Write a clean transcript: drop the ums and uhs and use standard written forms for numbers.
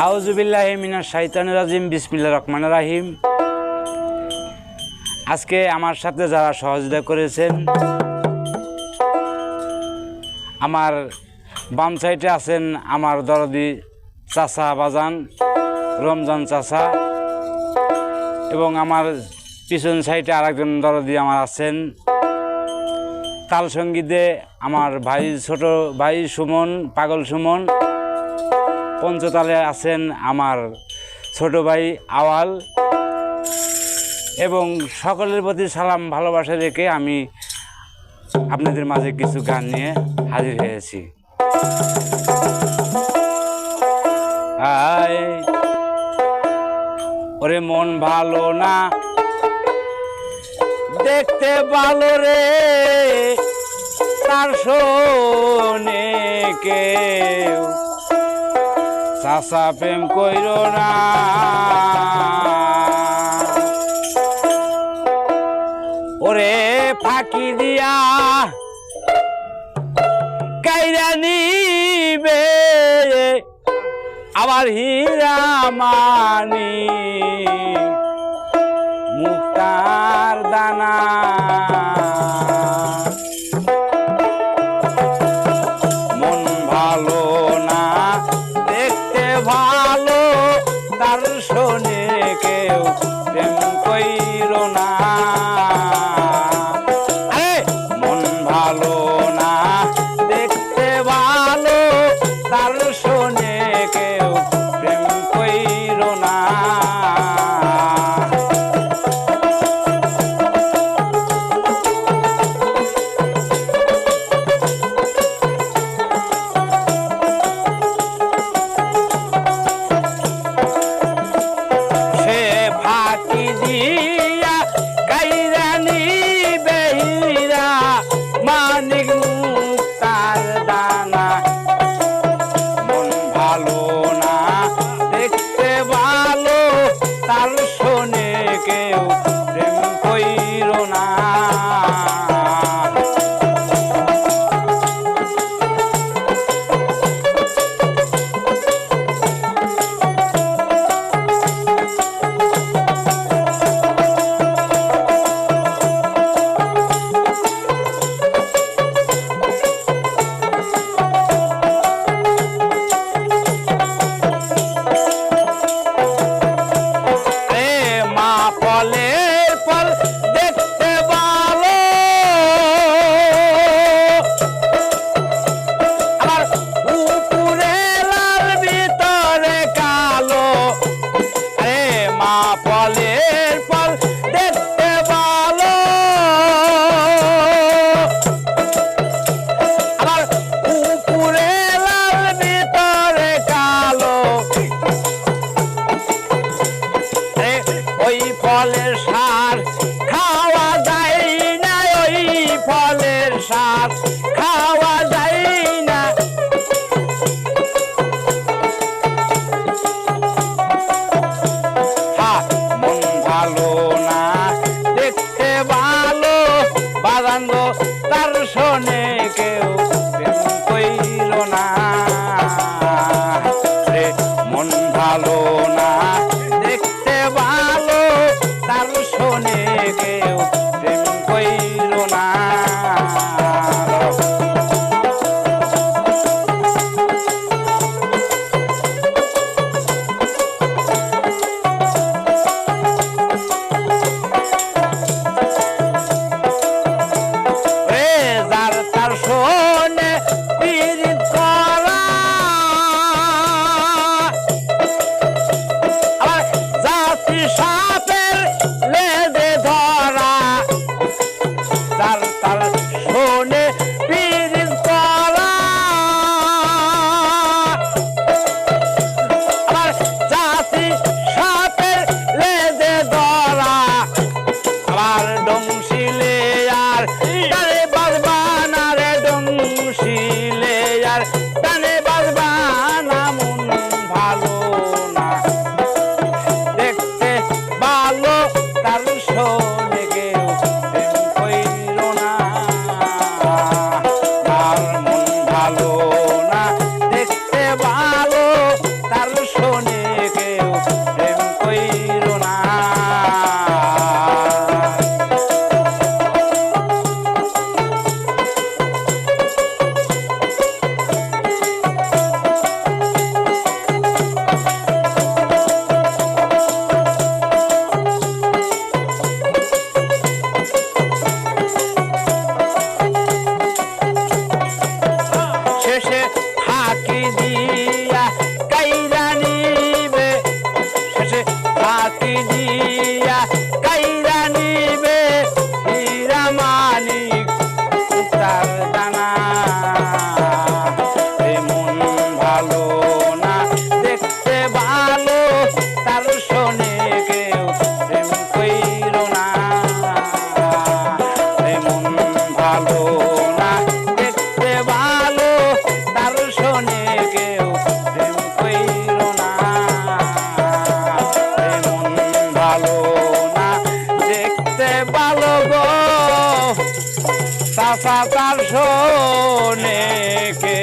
আউযুবিল্লাহি মিনাশ শাইতানির রাজিম বিসমিল্লাহির রহমানির রহিম। আজকে আমার সাথে যারা সহযোগিতা করেছেন, আমার বাম সাইডে আছেন আমার দরদি চাচা বাজান রমজান চাচা, এবং আমার পিছন সাইডে আরেকজন দরদি আমার আছেন। তাল সঙ্গীতে আমার ভাই ছোট ভাই সুমন পাগল সুমন। পঞ্চতালে আছেন আমার ছোট ভাই আওয়াল। এবং সকলের প্রতি সালাম ভালোবাসা রেখে আমি আপনাদের মাঝে কিছু গান নিয়ে হাজির হয়েছি। ওরে মন ভালো না দেখতে ভালো রে, তার শোনে কেউ চাচা প্রেম কইর না। ওরে ফাঁকি দিয়া কাইরা নিবে আবার হীরা মানি মুক্তার দানা। মন ভালো না দেখতে ভালো, তার শোনে কেউ প্রেম কইর না। মন ভালো না দেখতে ভালো, তার শোনে কেউ প্রেম কইর না। তার শোনে কেউ প্রেম কইর না। ফলের সার খাওয়া যায় না, ওই ফলের সার খাওয়া যায় না। মন ভালো না দেখতে ভালো, বাজান তার শোনে কেউ প্রেম কইর না। মন ভালো না দেখতে ভালো, তার শোনে কেউ প্রেম কইর না। যার তার শোনে পীড়িত করা, দিয়া কাইরা নিবে হীরা মানিক তার দানা এমন ভালো না দেখতে ভালো তার শোনে কেউ প্রেম কইরো না এমন ভালো না দেখতে ভালো তার শোনে কেউ প্রেম কইরো না এমন ভালো না দেখতে ভালো গো চাচা তার শোনে কে